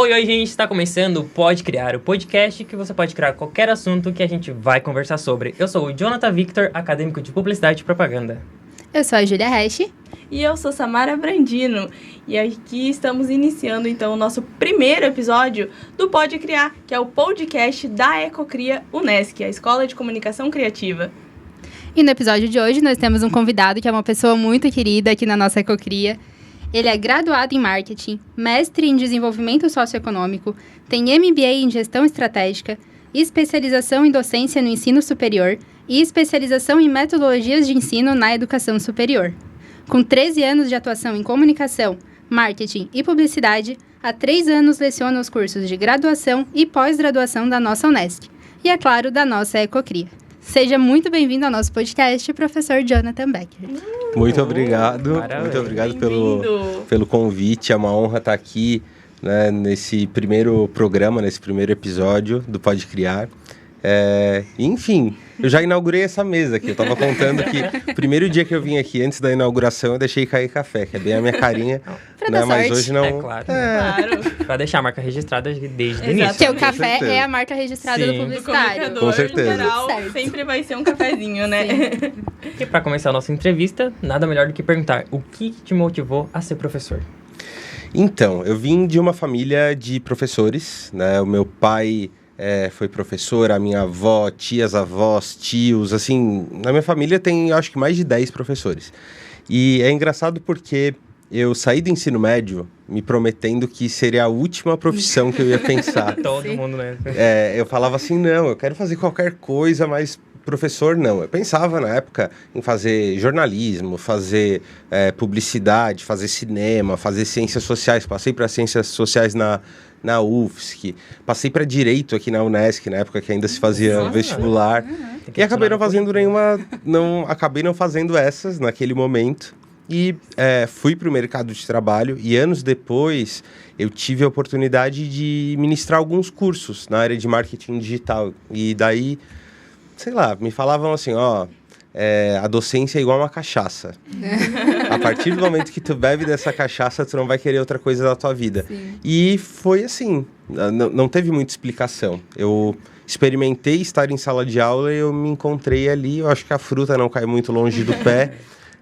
Oi, gente, está começando o Pode Criar, o podcast que você pode criar qualquer assunto que a gente vai conversar sobre. Eu sou o Jonathan Victor, acadêmico de Publicidade e Propaganda. Eu sou a Júlia Resch. E eu sou Samara Brandino. E aqui estamos iniciando, então, o nosso primeiro episódio do Pode Criar, que é o podcast da Ecocria Unesc, a Escola de Comunicação Criativa. E no episódio de hoje nós temos um convidado que é uma pessoa muito querida aqui na nossa Ecocria. Ele é graduado em Marketing, mestre em Desenvolvimento Socioeconômico, tem MBA em Gestão Estratégica, especialização em Docência no Ensino Superior e especialização em Metodologias de Ensino na Educação Superior. Com 13 anos de atuação em Comunicação, Marketing e Publicidade, há 3 anos leciona os cursos de graduação e pós-graduação da nossa Unesc e, é claro, da nossa Ecocria. Seja muito bem-vindo ao nosso podcast, professor Jonathan Becker. Muito obrigado, Parabéns. muito obrigado Bem-vindo. pelo convite. É uma honra estar aqui, né, nesse primeiro programa, nesse primeiro episódio do Pode Criar. Enfim, eu já inaugurei essa mesa aqui. Eu estava contando que o primeiro dia que eu vim aqui, antes da inauguração, eu deixei cair café, que é bem a minha carinha. Pra né, dar mas sorte. hoje não. É claro. Claro. Pra deixar a marca registrada desde o Exato. início. Porque o café certeza. é a marca registrada Sim. do Do publicitário. comunicador, Com certeza. em geral, Certo. sempre vai ser um cafezinho, né? E pra começar a nossa entrevista, nada melhor do que perguntar o que te motivou a ser professor? Então, eu vim de uma família de professores, né? O meu pai foi professor, a minha avó, tias, avós, tios, assim... Na minha família tem, acho que, mais de 10 professores. E é engraçado porque eu saí do ensino médio me prometendo que seria a última profissão que eu ia pensar. Todo mundo, né? Eu falava assim, não, eu quero fazer qualquer coisa, mas professor não. Eu pensava na época em fazer jornalismo, fazer publicidade, fazer cinema, fazer ciências sociais. Passei para ciências sociais na UFSC, passei para direito aqui na Unesc, na época que ainda se fazia Nossa. vestibular. E acabei não fazendo acabei não fazendo essas naquele momento. E fui para o mercado de trabalho e anos depois eu tive a oportunidade de ministrar alguns cursos na área de marketing digital. E daí, sei lá, me falavam assim, a docência é igual uma cachaça. A partir do momento que tu bebe dessa cachaça, tu não vai querer outra coisa da tua vida. Sim. E foi assim, não teve muita explicação. Eu experimentei estar em sala de aula e eu me encontrei ali. Eu acho que a fruta não cai muito longe do pé.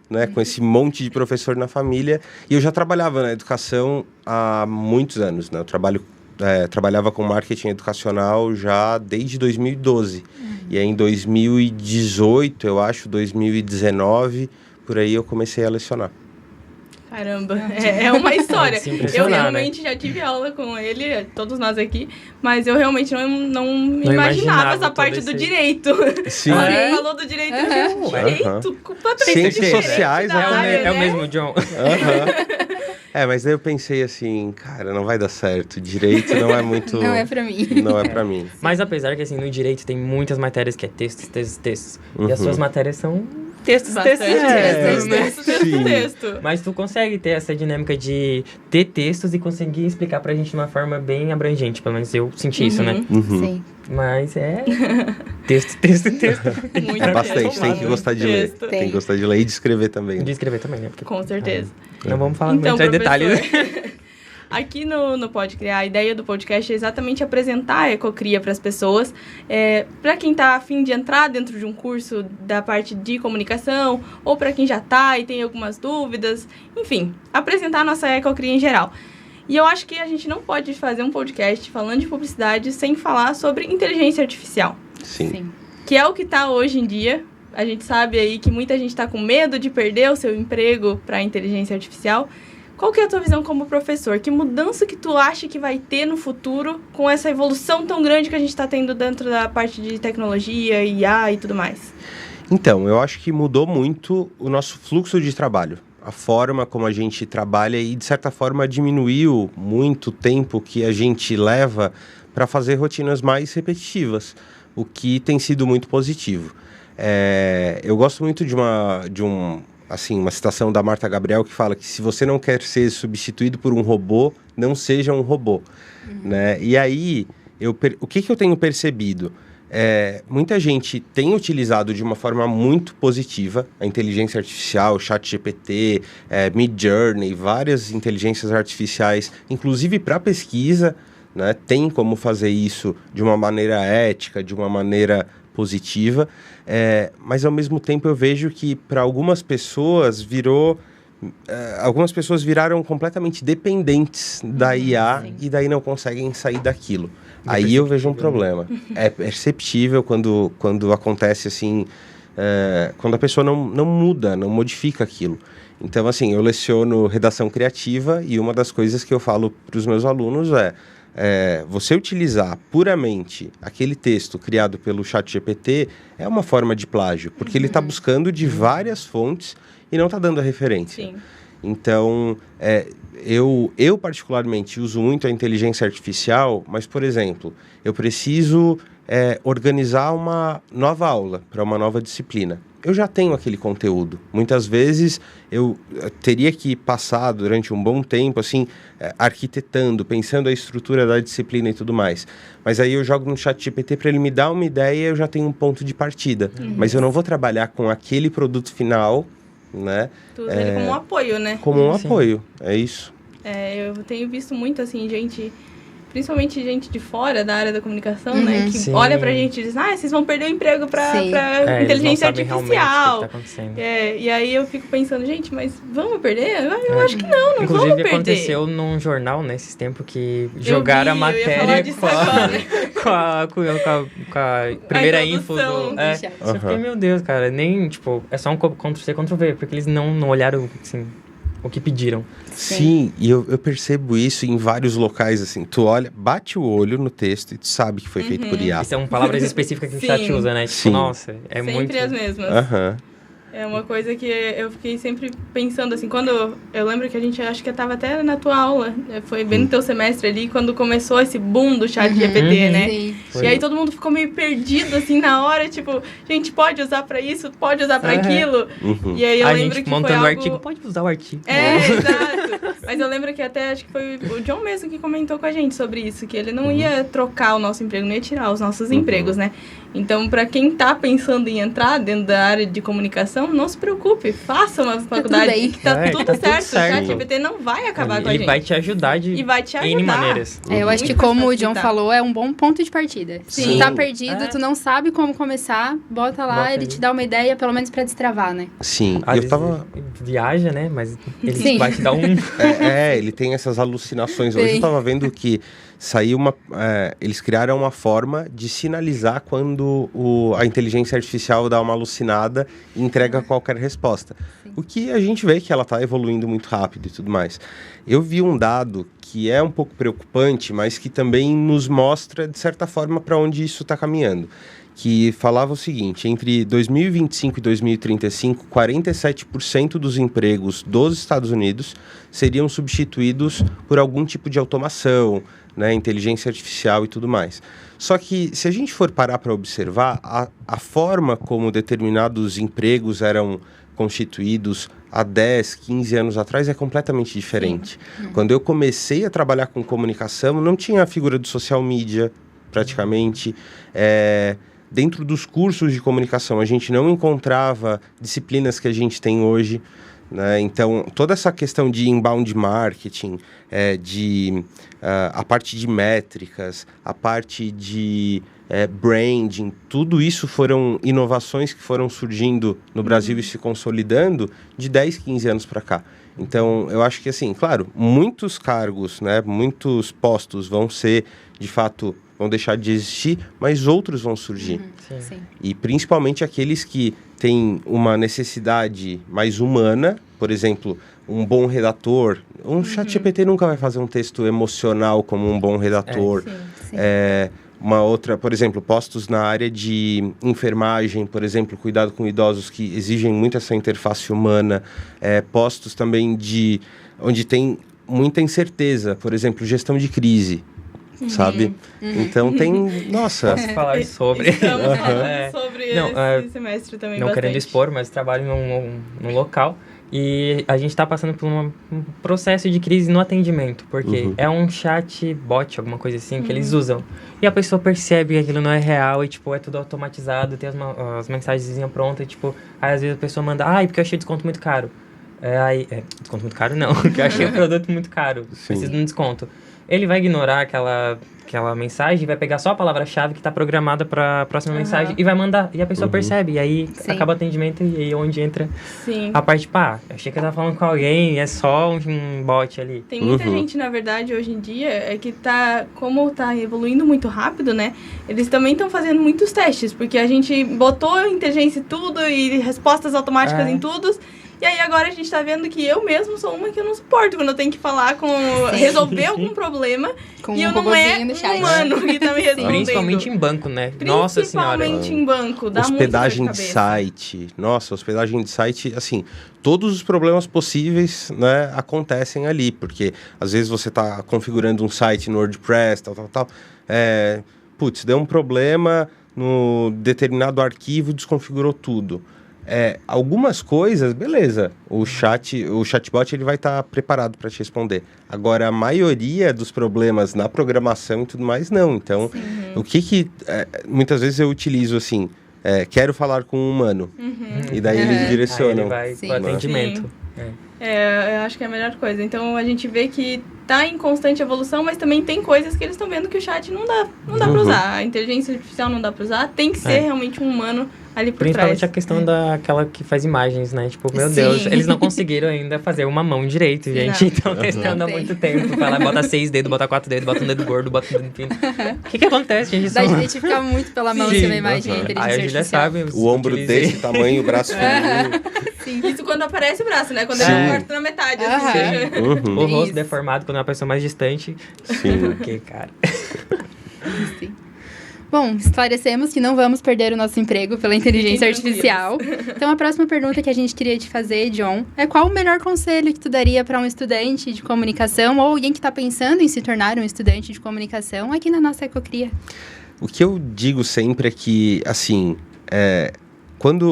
Né, com esse monte de professor na família. E eu já trabalhava na educação há muitos anos. Né? Eu trabalhava com marketing educacional já desde 2012. E aí em 2018, eu acho, 2019, por aí eu comecei a lecionar. Caramba, é uma história. Se Eu impressionar, realmente já tive aula com ele, todos nós aqui, mas eu realmente não imaginava imaginava essa todo parte esse- do direito. Sim. Quando Ah, é? ele falou do direito, eu Aham. falei, direito, completamente Ciências diferente sociais, da É o, área, é o né? mesmo John. Mas daí eu pensei assim, cara, não vai dar certo. Direito não é muito... Não é pra mim. Não é pra mim. Mas apesar que, assim, no direito tem muitas matérias que é textos, textos, textos. E as Uhum. suas matérias são textos, Bastante textos, sim. texto. Mas tu consegue ter essa dinâmica de ter textos e conseguir explicar pra gente de uma forma bem abrangente. Pelo menos eu senti isso, né? Uhum. Sim. Mas é texto, texto, texto. Muito É bastante, texto, tem que muito gostar de ler. texto. Tem que gostar de ler e de escrever também. De escrever também, né? Porque Com certeza. não vamos falar Então, muito em detalhes. Aqui no Pode Criar, a ideia do podcast é exatamente apresentar a Ecocria para as pessoas. Para quem está a fim de entrar dentro de um curso da parte de comunicação, ou para quem já está e tem algumas dúvidas, enfim, apresentar a nossa Ecocria em geral. E eu acho que a gente não pode fazer um podcast falando de publicidade sem falar sobre inteligência artificial, Sim. que é o que está hoje em dia. A gente sabe aí que muita gente está com medo de perder o seu emprego para a inteligência artificial. Qual que é a tua visão como professor? Que mudança que tu acha que vai ter no futuro com essa evolução tão grande que a gente está tendo dentro da parte de tecnologia, IA e tudo mais? Então, eu acho que mudou muito o nosso fluxo de trabalho. A forma como a gente trabalha e, de certa forma, diminuiu muito o tempo que a gente leva para fazer rotinas mais repetitivas, o que tem sido muito positivo. Eu gosto muito de uma citação da Marta Gabriel que fala que se você não quer ser substituído por um robô, não seja um robô. Né? E aí, o que eu tenho percebido? muita gente tem utilizado de uma forma muito positiva a inteligência artificial, o ChatGPT, Midjourney, várias inteligências artificiais, inclusive para pesquisa, né? Tem como fazer isso de uma maneira ética, de uma maneira positiva, mas ao mesmo tempo eu vejo que para algumas pessoas viraram completamente dependentes da IA e daí não conseguem sair daquilo. Aí eu vejo um problema. É perceptível quando acontece assim, quando a pessoa não muda, não modifica aquilo. Então, assim, eu leciono redação criativa e uma das coisas que eu falo para os meus alunos você utilizar puramente aquele texto criado pelo ChatGPT é uma forma de plágio, porque ele está buscando de várias fontes e não está dando a referência. Sim. Então, eu particularmente uso muito a inteligência artificial, mas, por exemplo, eu preciso organizar uma nova aula para uma nova disciplina. Eu já tenho aquele conteúdo. Muitas vezes eu teria que passar durante um bom tempo, assim, arquitetando, pensando a estrutura da disciplina e tudo mais. Mas aí eu jogo no ChatGPT para ele me dar uma ideia e eu já tenho um ponto de partida. Mas eu não vou trabalhar com aquele produto final, né? Tu usa ele como um apoio, né? Como um apoio, é isso. Eu tenho visto muito, assim, principalmente gente de fora da área da comunicação, né? Que olha pra gente e diz, vocês vão perder o emprego pra inteligência artificial. O que tá acontecendo. E aí eu fico pensando, gente, mas vamos perder? Eu acho que não Inclusive, vamos perder. Aconteceu num jornal, nesses tempos, que jogaram a matéria com a primeira info do... Eu fiquei, meu Deus, cara, nem, é só um Ctrl-C, Ctrl-V, porque eles não olharam, assim, o que pediram. Sim, e eu percebo isso em vários locais, assim. Tu olha, bate o olho no texto e tu sabe que foi feito por IA. São palavras específicas que o chat usa, né? Sim. Nossa, sempre muito... Sempre as mesmas. É uma coisa que eu fiquei sempre pensando, assim, quando eu lembro que a gente, acho que estava até na tua aula, foi bem no teu semestre ali, quando começou esse boom do ChatGPT, né? Sim. E aí todo mundo ficou meio perdido, assim, na hora, tipo, gente, pode usar pra isso, pode usar pra aquilo. Uhum. E aí eu lembro gente que montando foi o artigo, pode usar o artigo. Exato. Mas eu lembro que até, acho que foi o John mesmo que comentou com a gente sobre isso, que ele não ia trocar o nosso emprego, não ia tirar os nossos empregos, né? Então, pra quem tá pensando em entrar dentro da área de comunicação, não se preocupe, faça uma faculdade que tá tudo certo. O ChatGPT não vai acabar com a gente. Ele vai te ajudar de N maneiras. Eu acho que, como o John falou, é um bom ponto de partida. Sim. Se tá perdido, tu não sabe como começar, bota lá, ele te dá uma ideia, pelo menos pra destravar, né? Sim, eu tava... Viaja, né? Mas ele vai te dar um... ele tem essas alucinações. Hoje eu tava vendo que saiu eles criaram uma forma de sinalizar quando a inteligência artificial dá uma alucinada e entrega qualquer resposta. Sim. O que a gente vê que ela está evoluindo muito rápido e tudo mais. Eu vi um dado que é um pouco preocupante, mas que também nos mostra, de certa forma, para onde isso está caminhando. Que falava o seguinte, entre 2025 e 2035, 47% dos empregos dos Estados Unidos seriam substituídos por algum tipo de automação, né, inteligência artificial e tudo mais. Só que, se a gente for parar para observar, a forma como determinados empregos eram constituídos há 10, 15 anos atrás é completamente diferente. Quando eu comecei a trabalhar com comunicação, não tinha a figura do social media, praticamente. Dentro dos cursos de comunicação, a gente não encontrava disciplinas que a gente tem hoje, né? Então, toda essa questão de inbound marketing, a parte de métricas, a parte de branding, tudo isso foram inovações que foram surgindo no Brasil e se consolidando de 10, 15 anos para cá. Então, eu acho que, assim, claro, muitos cargos, né, muitos postos vão ser, de fato, vão deixar de existir, mas outros vão surgir. Sim. E principalmente aqueles que têm uma necessidade mais humana, por exemplo, um bom redator. Um ChatGPT nunca vai fazer um texto emocional como um bom redator. Sim. Uma outra, por exemplo, postos na área de enfermagem, por exemplo, cuidado com idosos que exigem muito essa interface humana. Postos também onde tem muita incerteza, por exemplo, gestão de crise. Sabe? Então tem... Nossa! Posso falar sobre... Estamos falando sobre esse semestre também não bastante. querendo expor, mas trabalho num local E a gente tá passando por um processo de crise no atendimento, porque é um chatbot, alguma coisa assim, que eles usam. E a pessoa percebe que aquilo não é real e, tipo, é tudo automatizado, tem as mensagenzinhas prontas e, tipo, aí às vezes a pessoa manda, porque eu achei desconto muito caro. Desconto muito caro não, porque eu achei o produto muito caro, preciso de um desconto. Ele vai ignorar aquela mensagem e vai pegar só a palavra-chave que está programada para a próxima mensagem e vai mandar. E a pessoa percebe. E aí acaba o atendimento e aí onde entra a parte, achei que eu tava falando com alguém, é só um bot ali. Tem muita gente, na verdade, hoje em dia, que como tá evoluindo muito rápido, né? Eles também estão fazendo muitos testes, porque a gente botou inteligência em tudo e respostas automáticas em tudo. E aí agora a gente tá vendo que eu mesmo sou uma que eu não suporto quando eu tenho que falar resolver algum problema com e eu não é um humano que tá me respondendo. Principalmente em banco, né? Nossa senhora. Principalmente em banco, dá hospedagem de site. Nossa, hospedagem de site, assim, todos os problemas possíveis, né, acontecem ali, porque às vezes você tá configurando um site no WordPress, tal. Deu um problema no determinado arquivo, desconfigurou tudo. Algumas coisas, beleza, o chatbot ele vai estar preparado para te responder. Agora, a maioria dos problemas na programação e tudo mais, não. Então, o que muitas vezes eu utilizo assim, quero falar com um humano. E daí eles direcionam. Aí ele vai para o atendimento. Eu acho que é a melhor coisa. Então, a gente vê que tá em constante evolução, mas também tem coisas que eles estão vendo que o chat não dá para usar. A inteligência artificial não dá para usar, tem que ser realmente um humano ali por Principalmente trás. A questão daquela que faz imagens, né? Tipo, meu Deus, eles não conseguiram ainda fazer uma mão direito, gente. Então, testando há muito tempo. Vai lá, bota 6 dedos, bota 4 dedos, bota um dedo gordo, bota um dedo fino. O que acontece, gente? Dá de identificar muito pela mão se uma imagem é inteligência artificial. Aí a gente sabe. O ombro desse tamanho, o braço fininho. Isso quando aparece o braço, né? Quando ele corta na metade. Assim, o rosto deformado quando é uma pessoa mais distante. Porque, cara... Sim. Bom, esclarecemos que não vamos perder o nosso emprego pela inteligência artificial. Então, a próxima pergunta que a gente queria te fazer, John, é qual o melhor conselho que tu daria para um estudante de comunicação ou alguém que está pensando em se tornar um estudante de comunicação aqui na nossa Ecocria? O que eu digo sempre é que, assim,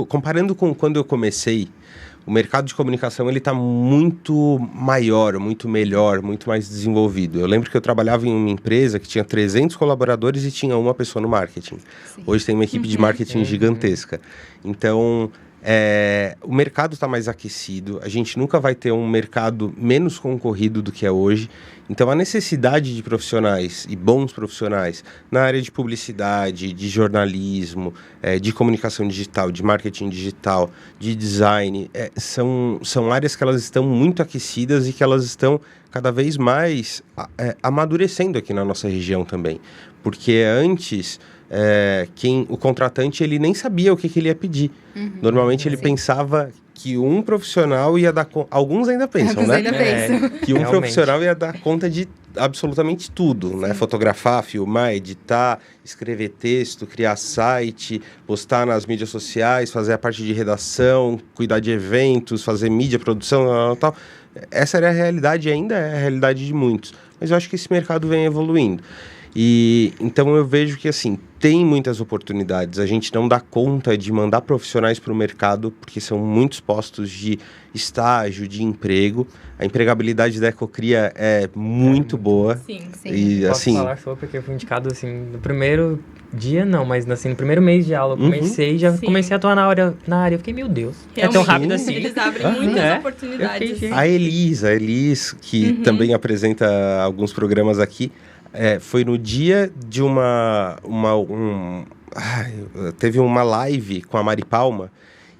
comparando com quando eu comecei, o mercado de comunicação ele está muito maior, muito melhor, muito mais desenvolvido. Eu lembro que eu trabalhava em uma empresa que tinha 300 colaboradores e tinha uma pessoa no marketing. Hoje tem uma equipe de marketing gigantesca. Então, o mercado está mais aquecido, a gente nunca vai ter um mercado menos concorrido do que é hoje. Então, a necessidade de profissionais e bons profissionais na área de publicidade, de jornalismo, de comunicação digital, de marketing digital, de design, são áreas que elas estão muito aquecidas e que elas estão cada vez mais amadurecendo aqui na nossa região também. Porque antes... o contratante ele nem sabia o que ele ia pedir. Normalmente ele pensava que um profissional ia dar conta... Alguns ainda pensam, né? Que um profissional ia dar conta de absolutamente tudo, né? Fotografar, filmar, editar, escrever texto, criar site, postar nas mídias sociais, fazer a parte de redação, cuidar de eventos, fazer mídia, produção, tal. Essa era a realidade e ainda é a realidade de muitos. Mas eu acho que esse mercado vem evoluindo. E então eu vejo que assim, tem muitas oportunidades, a gente não dá conta de mandar profissionais para o mercado, porque são muitos postos de estágio, de emprego. A empregabilidade da Ecocria é muito boa. Sim. E, Posso assim, falar só porque eu fui indicado assim, no primeiro dia não, mas assim, no primeiro mês de aula eu comecei comecei a atuar na área. Eu fiquei, meu Deus, é tão rápido assim. Eles abrem muitas oportunidades. A Elis, que também apresenta alguns programas aqui, foi no dia de teve uma live com a Mari Palma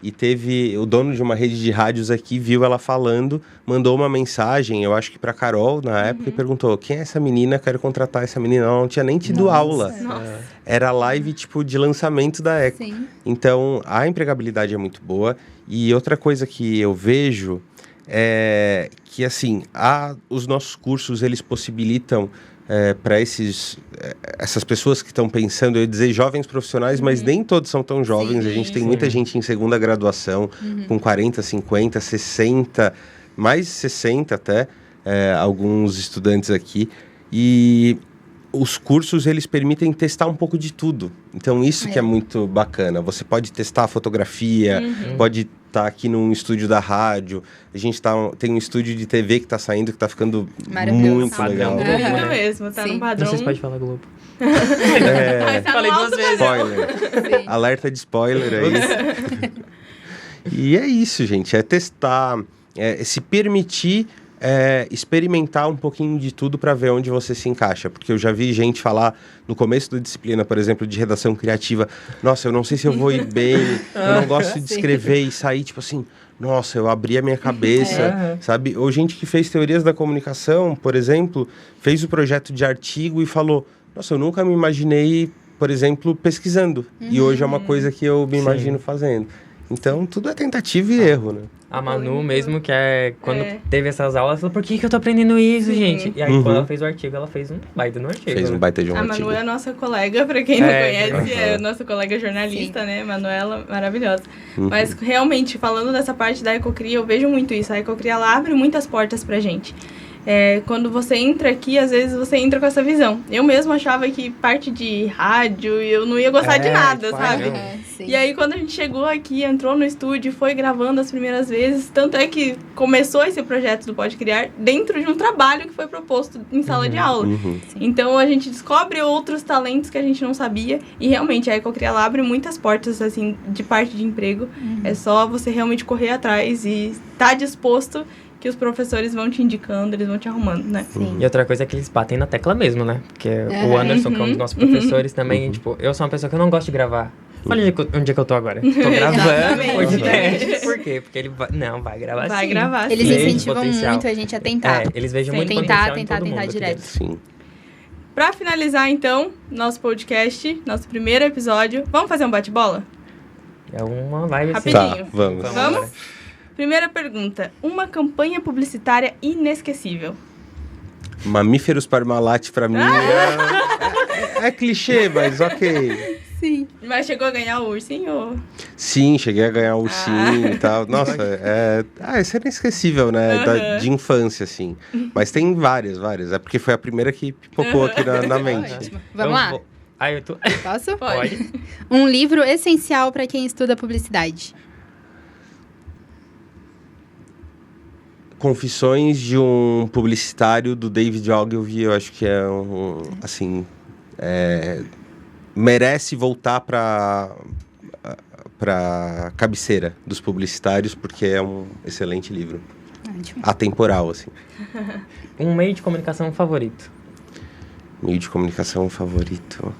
e teve o dono de uma rede de rádios aqui, viu ela falando, mandou uma mensagem, eu acho que para Carol na época, e perguntou, quem é essa menina? Quero contratar essa menina. Ela não tinha nem tido aula. Era live tipo de lançamento da Eco. Então, a empregabilidade é muito boa. E outra coisa que eu vejo é que, assim, os nossos cursos, eles possibilitam para essas pessoas que estão pensando, eu ia dizer jovens profissionais, mas nem todos são tão jovens. A gente tem muita gente em segunda graduação, com 40, 50, 60, mais de 60 até, alguns estudantes aqui. E os cursos, eles permitem testar um pouco de tudo. Então, isso que é muito bacana. Você pode testar a fotografia, pode tá aqui num estúdio da rádio. A gente tem um estúdio de TV que tá saindo, que tá ficando muito legal. Tá lindo mesmo, tá no padrão. Não sei se pode falar Globo. Falei 2 vezes. Spoiler. Alerta de spoiler aí. E é isso, gente. É testar, se permitir experimentar um pouquinho de tudo para ver onde você se encaixa. Porque eu já vi gente falar no começo da disciplina, por exemplo, de redação criativa. Nossa, eu não sei se eu vou ir bem, eu não gosto de escrever e sair, tipo assim... Nossa, eu abri a minha cabeça, sabe? Ou gente que fez teorias da comunicação, por exemplo, fez o projeto de artigo e falou... Nossa, eu nunca me imaginei, por exemplo, pesquisando. E hoje é uma coisa que eu me imagino fazendo. Então, tudo é tentativa e erro, né? A Manu mesmo, que quando teve essas aulas, falou, por que eu tô aprendendo isso, gente? E aí, quando ela fez o artigo, ela fez um baita no artigo. Fez um baita de um artigo. A Manu é a nossa colega, pra quem não conhece, é nossa colega jornalista, né? Manuela, maravilhosa. Mas, realmente, falando dessa parte da Ecocria, eu vejo muito isso. A Ecocria, ela abre muitas portas pra gente. Quando você entra aqui, às vezes você entra com essa visão. Eu mesma achava que parte de rádio eu não ia gostar de nada, sabe? E aí, quando a gente chegou aqui, entrou no estúdio, foi gravando as primeiras vezes, tanto é que começou esse projeto do Pode Criar dentro de um trabalho que foi proposto em sala de aula. Então, a gente descobre outros talentos que a gente não sabia e realmente a Ecocria abre muitas portas, assim, de parte de emprego. É só você realmente correr atrás e estar disposto que os professores vão te indicando, eles vão te arrumando, né? E outra coisa é que eles batem na tecla mesmo, né? Porque o Anderson, que é um dos nossos professores também, tipo, eu sou uma pessoa que eu não gosto de gravar. Olha onde é que eu tô agora. Tô gravando podcast. Por quê? Porque ele vai gravar sim. Vai gravar sim. Eles incentivam muito a gente a tentar. Eles vejam muito potencial tentar direto. Sim. Pra finalizar, então, nosso podcast, nosso primeiro episódio, vamos fazer um bate-bola? É uma vibe assim. Rapidinho. Tá, vamos. Vamos? Primeira pergunta. Uma campanha publicitária inesquecível. Mamíferos Parmalat, pra mim, é clichê, mas ok. Sim. Mas chegou a ganhar o ursinho? Sim, cheguei a ganhar o ursinho e tal. Nossa, esse é inesquecível, né? De infância, assim. Mas tem várias. É porque foi a primeira que pipocou aqui na mente. Ótimo. Vamos lá. Posso? Pode. Um livro essencial para quem estuda publicidade. Confissões de um publicitário do David Ogilvy, eu acho que merece voltar para cabeceira dos publicitários, porque é um excelente livro. Ótimo. Atemporal, assim. Um meio de comunicação favorito. Meio de comunicação favorito.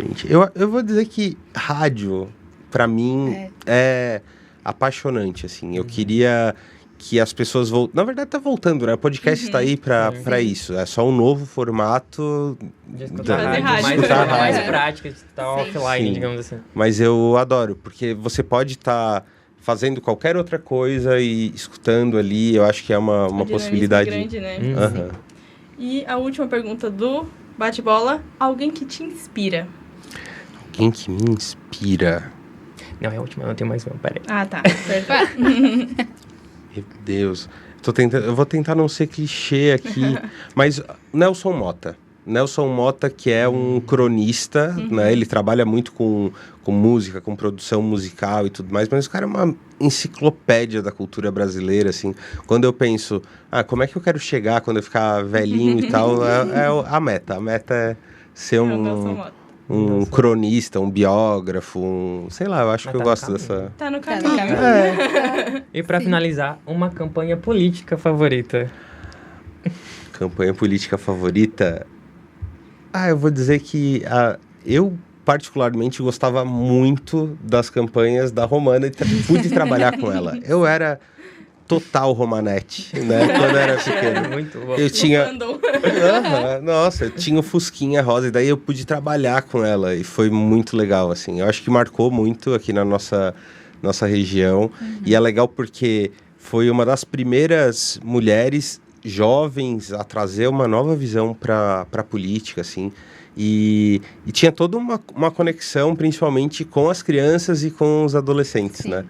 Gente, eu vou dizer que rádio, para mim, é apaixonante, assim. Eu queria que as pessoas na verdade tá voltando, né? O podcast está aí para isso. É só um novo formato de escutar rádio. Mais prática, de estar offline, digamos assim. Mas eu adoro, porque você pode estar fazendo qualquer outra coisa e escutando ali. Eu acho que é uma possibilidade grande, né? E a última pergunta do bate-bola: alguém que te inspira? Alguém que me inspira? Não, é a última, não tenho mais uma, peraí. Ah, tá. Perfeito. Meu Deus. Eu vou tentar não ser clichê aqui, mas Nelson Motta, que é um cronista, né? Ele trabalha muito com música, com produção musical e tudo mais, mas o cara é uma enciclopédia da cultura brasileira, assim. Quando eu penso, como é que eu quero chegar quando eu ficar velhinho e tal, é a meta. A meta é ser um cronista, um biógrafo, sei lá, eu acho que eu gosto dessa... Tá no caminho. E pra finalizar, uma campanha política favorita. Campanha política favorita? Eu vou dizer que eu particularmente gostava muito das campanhas da Romana e pude trabalhar com ela. Eu era total Romanete, né? Quando eu era pequeno. Muito bom. Eu tinha... Nossa, eu tinha o Fusquinha rosa e daí eu pude trabalhar com ela e foi muito legal, assim. Eu acho que marcou muito aqui na nossa região. E é legal porque foi uma das primeiras mulheres jovens a trazer uma nova visão para a política, assim. E tinha toda uma conexão, principalmente com as crianças e com os adolescentes, né?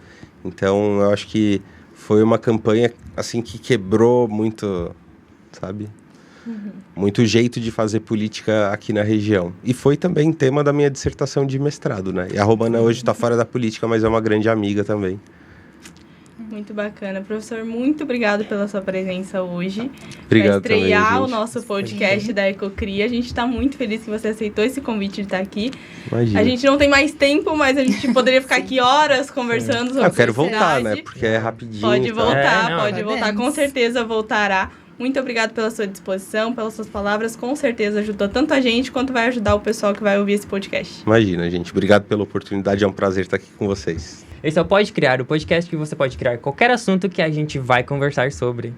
Então, eu acho que foi uma campanha, assim, que quebrou muito, sabe? Muito jeito de fazer política aqui na região. E foi também tema da minha dissertação de mestrado, né? E a Romana hoje está fora da política, mas é uma grande amiga também. Muito bacana. Professor, muito obrigado pela sua presença hoje. Obrigado para estrear também, o nosso podcast da Ecocria. A gente está muito feliz que você aceitou esse convite de estar aqui. Imagina. A gente não tem mais tempo, mas a gente poderia ficar aqui horas conversando sobre Eu quero voltar, né? Porque é rapidinho. Pode voltar, não, pode voltar. Com certeza voltará. Muito obrigado pela sua disposição, pelas suas palavras. Com certeza ajudou tanto a gente quanto vai ajudar o pessoal que vai ouvir esse podcast. Imagina, gente. Obrigado pela oportunidade. É um prazer estar aqui com vocês. Esse é o Pode Criar, o podcast que você pode criar qualquer assunto que a gente vai conversar sobre.